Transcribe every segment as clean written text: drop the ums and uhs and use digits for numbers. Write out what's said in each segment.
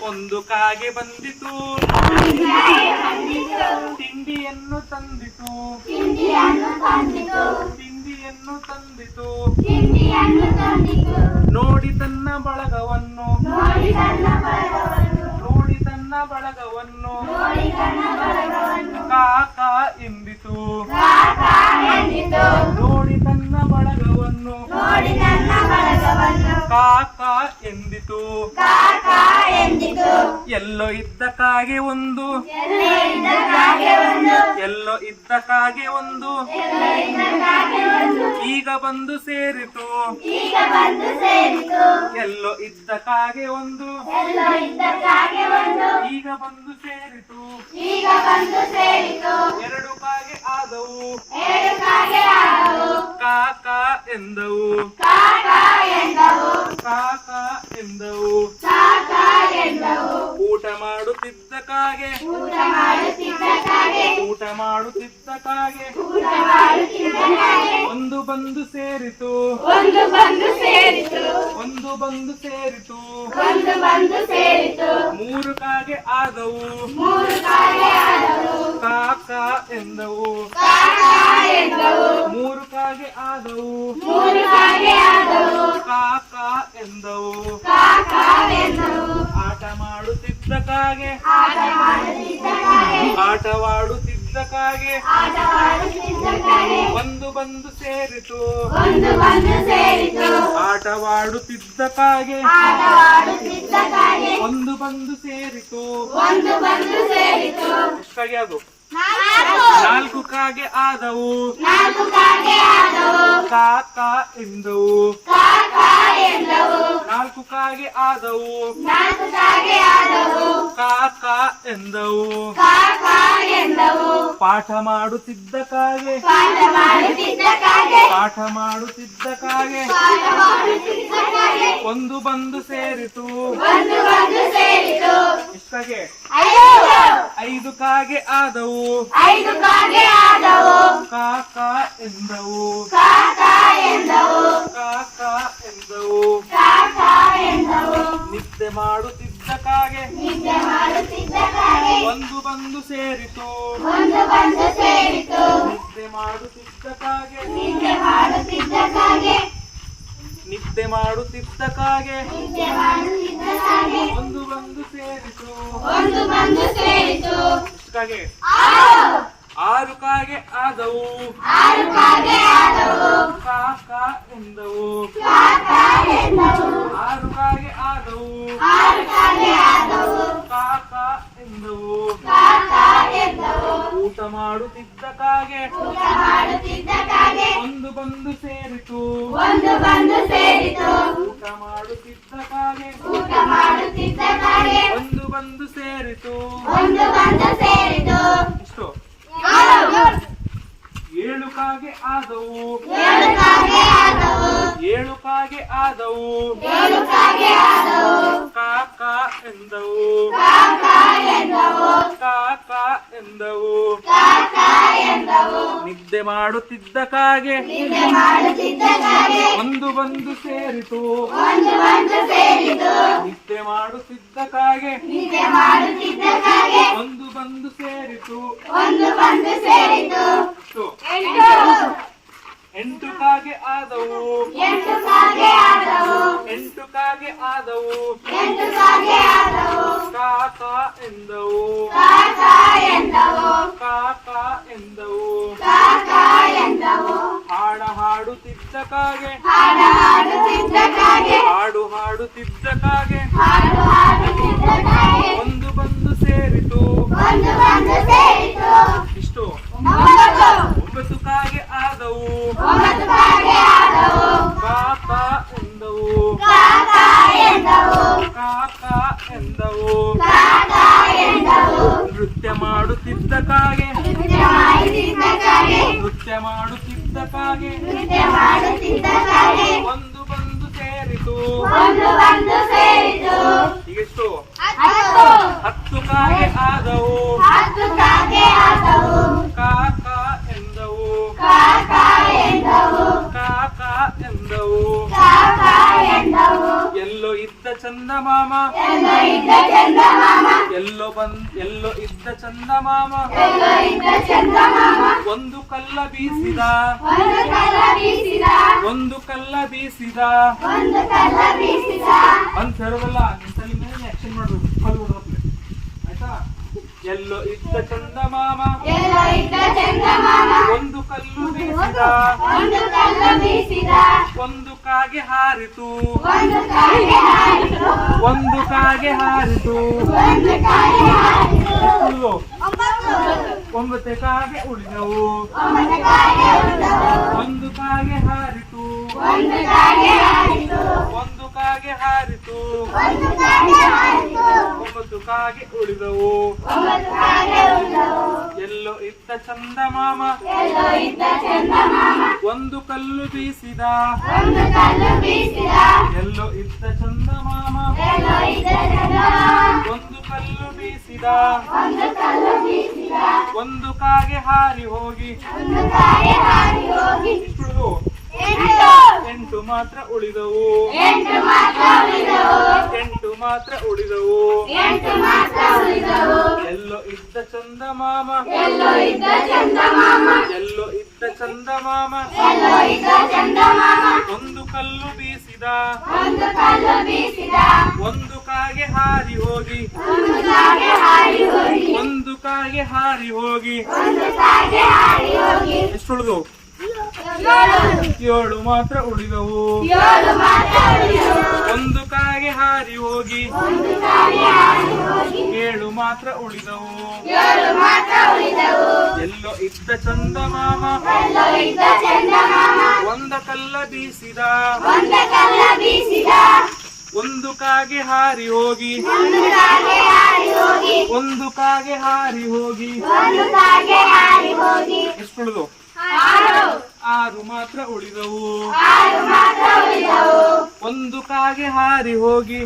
ಒಂದು ಕಾಗೆ ಬಂದಿತು ತಿಂಡಿಯನ್ನು ತಂದಿತು ನೋಡಿ ತನ್ನ ಬಳಗವನ್ನು ಕಾಕ ಎಂದಿತು ನೋಡಿ ತನ್ನ ಬಳಗವನ್ನು ಕಾಕ ಎಂದಿತು ಎಲ್ಲೋ ಇದ್ದ ಕಾಗೆ ಒಂದು ಈಗ ಬಂದು ಸೇರಿತು ಎಲ್ಲೋ ಇದ್ದ ಕಾಗೆ ಒಂದು ಈಗ ಬಂದು ಸೇರಿತು ಎರಡು ಕಾಗೆ ಆದವು ಕಾಕ ಎಂದವು ಊಟ ಮಾಡುತ್ತಿದ್ದ ಕಾಗೆ ಒಂದು ಬಂದು ಸೇರಿತು ಮೂರು ಕಾಗೆ ಆದವು ಕಾಕ ಎಂದವು ಮೂರು ಕಾಗೆ ಆದವು ಕಾಕ ಎಂದವು ಆಟವಾಡುತ್ತಿದ್ದ ಕಾಗೆ ಒಂದು ಬಂದು ಸೇರಿತು ಆಟವಾಡುತ್ತಿದ್ದ ಕಾಗೆ ಒಂದು ಬಂದು ಸೇರಿತು ಎಷ್ಟಾಗಿ ಅದು ನಾಲ್ಕು ಕಾಗೆ ಆದವು ಕಾಕ ಎಂದವು ನಾಲ್ಕು ಕಾಗೆ ಆದವು ಕಾಕ ಎಂದವು ಪಾಠ ಮಾಡುತ್ತಿದ್ದ ಕಾಗೆ ಒಂದು ಬಂದು ಸೇರಿತು ಎಷ್ಟಾಗೆ ಐದು ಕಾಗೆ ಆದವು ಕಾಕ ಎಂದವು ನಿದ್ದೆ ಮಾಡುತ್ತಿದ್ದ ಕಾಗೆ ಒಂದು ಬಂದು ಸೇರಿತು ನಿದ್ದೆ ಮಾಡುತ್ತಿದ್ದ ಕಾಗೆ ಒಂದು ಬಂದು ಸೇರಿತು ಕಾಗೆ ಆರು ಕಾಗೆ ಆದವು ಕಾಕ ಎಂದವು ಆರು ಕಾಗೆ ಆದವು ಕಾಕ ಎಂದವು ಊಟ ಮಾಡುತ್ತಿದ್ದ ಕಾಗೆ ಒಂದು ಬಂದು ಸೇರಿತು ಊಟ ಮಾಡುತ್ತಿದ್ದ ಕಾಗೆ ಒಂದು ಬಂದು ಸೇರಿತು ಇಷ್ಟು ಏಳು ಕಾಗೆ ಆದವು ಕಾಕ ಎಂದವು ನಿದ್ದೆ ಮಾಡುತ್ತಿದ್ದ ಕಾಗೆ ಒಂದು ಬಂದು ಸೇರಿತು ನಿದ್ದೆ ಮಾಡುತ್ತಿದ್ದ ಕಾಗೆ ಒಂದು ಬಂದು ಸೇರಿತು ಎಂಟು ಕಾಗೆ ಆದವು ಕಾಕ ಎಂದವು ಹಾಡು ಹಾಡುತ್ತಿದ್ದ ಕಾಗೆ ಒಂದು ಬಂದು ಸೇರಿತು ಇಷ್ಟು ಒಂಬತ್ತು ಕಾಗೆ ಆದವು ಕಾಕ ಎಂದವು ನೃತ್ಯ ಮಾಡುತ್ತಿದ್ದ ಕಾಗೆ ಒಂದು ಬಂದು ಸೇರಿತು ಎಷ್ಟು ಹತ್ತು ಕಾಗೆ ಆದವು ಕಾಕ ಎಂದವು ಎಲ್ಲೋ ಇದ್ದ ಚಂದ ಚಂದಮಾಮ ಎಲ್ಲೋ ಇದ್ದ ಚಂದಮಾಮ ಒಂದು ಕಲ್ಲ ಬೀಸಿದ ಒಂದ್ ಹೇಳೋದಲ್ಲ ಆಕ್ಷನ್ ಮಾಡ್ಬೇಕು ಆಯ್ತಾ. ಎಲ್ಲೋ ಇದ್ದ ಚಂದಮಾಮ ಒಂದು ಕಲ್ಲು ಬೀಸಿದ ಒಂದು ಕಾಗೆ ಹಾರಿತು ಒಂಬತ್ತು ಕಾಗೆ ಉಳಿದವು ಒಂದು ಕಾಗೆ ಹಾರಿತು ಒಂಬತ್ತು ಕಾಗೆ ಉಳಿದವು ಎಲ್ಲೋ ಇದ್ದ ಚಂದಮಾಮ ಒಂದು ಕಲ್ಲು ಬೀಸಿದ ಎಲ್ಲೋ ಇದ್ದ ಚಂದಮಾಮ ಒಂದು ಕಲ್ಲು ಬೀಸಿದ ಒಂದು ಕಾಗೆ ಹಾರಿ ಹೋಗಿ ಎಂಟು ಮಾತ್ರ ಉಳಿದವು ಎಲ್ಲೋ ಇದ್ದ ಚಂದಮಾಮ ಒಂದು ಕಲ್ಲು ಬೀಸಿದ ಒಂದು ಕಾಗೆ ಹಾರಿ ಹೋಗಿ ಎಷ್ಟು ಉಳಿದವು? ಏಳು ಮಾತ್ರ ಉಳಿದವು ಒಂದು ಕಾಗೆ ಹಾರಿ ಹೋಗಿ ಏಳು ಮಾತ್ರ ಉಳಿದವು ಎಲ್ಲೋ ಇದ್ದ ಚಂದಮಾಮ ಒಂದ ಕಲ್ಲ ಬೀಸಿದ ಒಂದು ಕಾಗೆ ಹಾರಿ ಹೋಗಿ ಎಷ್ಟು ಉಳಿದವು? ಆರು ಮಾತ್ರ ಉಳಿದವು ಒಂದು ಕಾಗೆ ಹಾರಿ ಹೋಗಿ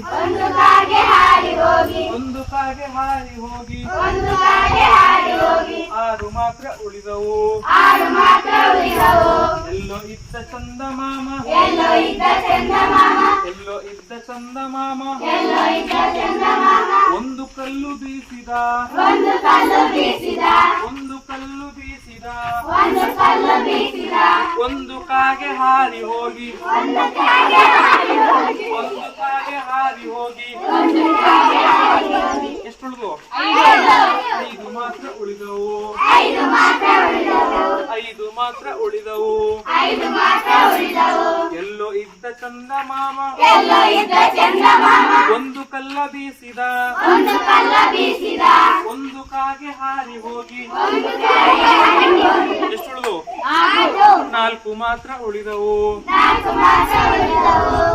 ಆರು ಮಾತ್ರ ಉಳಿದವು ಎಲ್ಲೋ ಇದ್ದ ಚಂದಮಾಮ ಒಂದು ಕಲ್ಲು ಬೀಸಿದ ಒಂದು ಕಾಗೆ ಹಾರಿ ಹೋಗಿ ಎಷ್ಟು ಉಳಿದವು? ಐದು ಮಾತ್ರ ಉಳಿದವು ಎಲ್ಲೋ ಇದ್ದ ಚಂದಮಾಮ ಒಂದು ಕಲ್ಲ ಬೀಸಿದ ಒಂದು ಕಾಗೆ ಹಾರಿ ಹೋಗಿ ಎಷ್ಟು ಉಳಿದವು?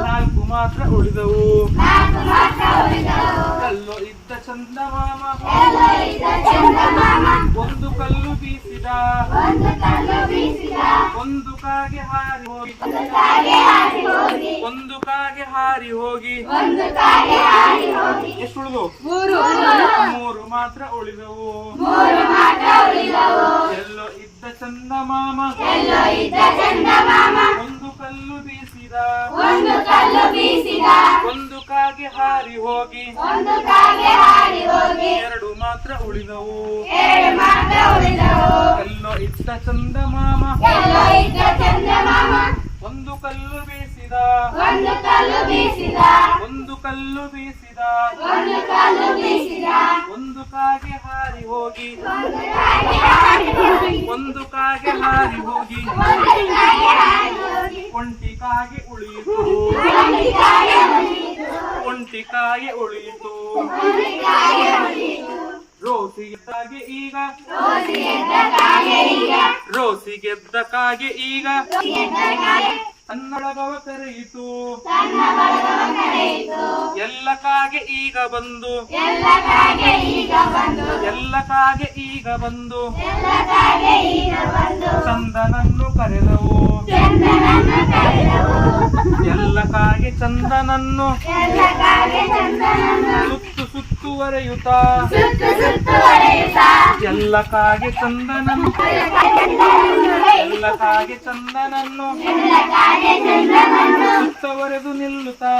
ನಾಲ್ಕು ಮಾತ್ರ ಉಳಿದವು ಕಲ್ಲು ಇದ್ದ ಚಂದಮಾಮ ಒಂದು ಕಲ್ಲು ಬೀಸಿದ ಒಂದು ಕಾಗೆ ಹಾರಿ ಹೋಗಿ ಎಷ್ಟು ಉಳಿದವು? ಮೂರು ಮಾತ್ರ ಉಳಿದವು ಎಲ್ಲೋ ಇದ್ದ ಚಂದಮಾಮ ಒಂದು ಕಲ್ಲು ಬೀಸಿದ ಒಂದು ಕಾಗೆ ಹಾರಿ ಹೋಗಿ ಎರಡು ಮಾತ್ರ ಉಳಿದವು ಎಲ್ಲೋ ಇದ್ದ ಚಂದಮಾಮ ಒಂದು ಕಲ್ಲು ಬೀಸಿದ ಒಂದು ಕಾಗೆ ಹಾರಿ ಹೋಗಿ ಒಂಟಿ ಕಾಗೆ ಉಳಿಯಿತು ರೋಸಿ ಗೆದ್ದ ಕಾಗೆ ಈಗ ಕನ್ನಡಗವ ಕರೆಯಿತು ಎಲ್ಲ ಕಾಗೆ ಈಗ ಬಂದು ಚಂದನನ್ನು ಕರೆದವು ಎಲ್ಲ ಕಾಗೆ ಚಂದನನ್ನು ಸುತ್ತು ಸುತ್ತುವರೆಯುತ್ತ ಎಲ್ಲ ಕಾಗೆ ಚಂದನನ್ನು ಎಲ್ಲ ಕಾಗೆ ಚಂದನನ್ನು ಸುತ್ತವರೆದು ನಿಲ್ಲುತ್ತಾ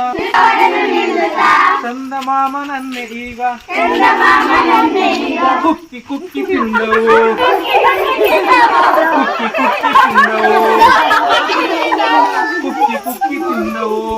ಚಂದಮಾಮನನ್ನೇ ಈಗ ಕುಕ್ಕಿ ಕುಕ್ಕಿ ತಿಂದವು ಕುಕ್ಕಿ ಕುಕ್ಕಿ ತಿಂದವು ಕುಕ್ಕಿ ಕುಕ್ಕಿ ತಿಂದವು